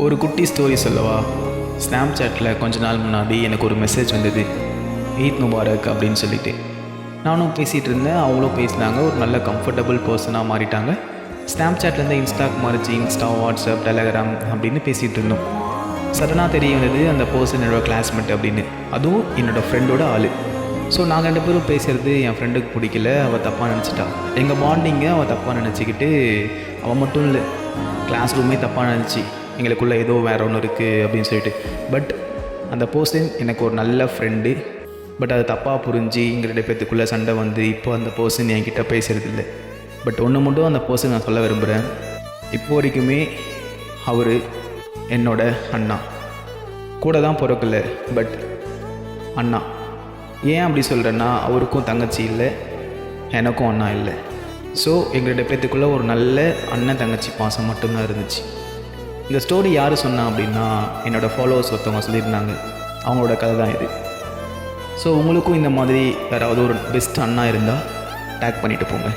ஒரு குட்டி ஸ்டோரி சொல்லவா? ஸ்னாப் சாட்டில் கொஞ்ச நாள் முன்னாடி எனக்கு ஒரு மெசேஜ் வந்தது, ஈத் முபாரக் அப்படின்னு சொல்லிட்டு. நானும் பேசிகிட்டு இருந்தேன், அவங்களும் பேசினாங்க. ஒரு நல்ல கம்ஃபர்டபுள் பர்சனாக மாறிட்டாங்க. ஸ்னாப் சாட்லேருந்து இன்ஸ்டாக்கு மாறிச்சு, இன்ஸ்டா, வாட்ஸ்அப், டெலகிராம் அப்படின்னு பேசிகிட்டு இருந்தோம். சடனாக தெரிய வந்தது அந்த பர்சன் என்னோடய கிளாஸ்மேட் அப்படின்னு, அதுவும் என்னோடய ஃப்ரெண்டோட ஆள். ஸோ நாங்கள் 2 பேரும் பேசுகிறது என் ஃப்ரெண்டுக்கு பிடிக்கல, அவள் தப்பாக நினச்சிட்டா. எங்கள் பாண்டிங்கை அவள் தப்பாக நினச்சிக்கிட்டு, அவள் மட்டும் இல்லை, கிளாஸ் ரூமே தப்பாக நினச்சி எங்களுக்குள்ளே ஏதோ வேறு ஒன்று இருக்குது அப்படின்னு சொல்லிட்டு. பட் அந்த பர்சன் எனக்கு ஒரு நல்ல ஃப்ரெண்டு. பட் அது தப்பாக புரிஞ்சு எங்கள் 2 பேர்த்துக்குள்ளே சண்டை வந்து இப்போ அந்த பர்சன் என்கிட்ட பேசுகிறது இல்லை. பட் ஒன்று மட்டும் அந்த பர்சன் நான் சொல்ல விரும்புகிறேன், இப்போ வரைக்குமே அவர் என்னோட அண்ணா. கூட தான் பிறக்கல, பட் அண்ணா. ஏன் அப்படி சொல்கிறேன்னா, அவருக்கும் தங்கச்சி இல்லை, எனக்கும் அண்ணா இல்லை. ஸோ எங்கள் 2 பேர்த்துக்குள்ளே ஒரு நல்ல அண்ணன் தங்கச்சி பாசம் மட்டும்தான் இருந்துச்சு. இந்த ஸ்டோரி யார் சொன்னா அப்படின்னா, என்னோடய ஃபாலோவர்ஸ் ஒருத்தவங்க சொல்லியிருந்தாங்க. அவங்களோட கதை தான் இது. ஸோ உங்களுக்கும் இந்த மாதிரி யாராவது ஒரு பெஸ்ட் அண்ணா இருந்தால் டேக் பண்ணிவிட்டு போங்க.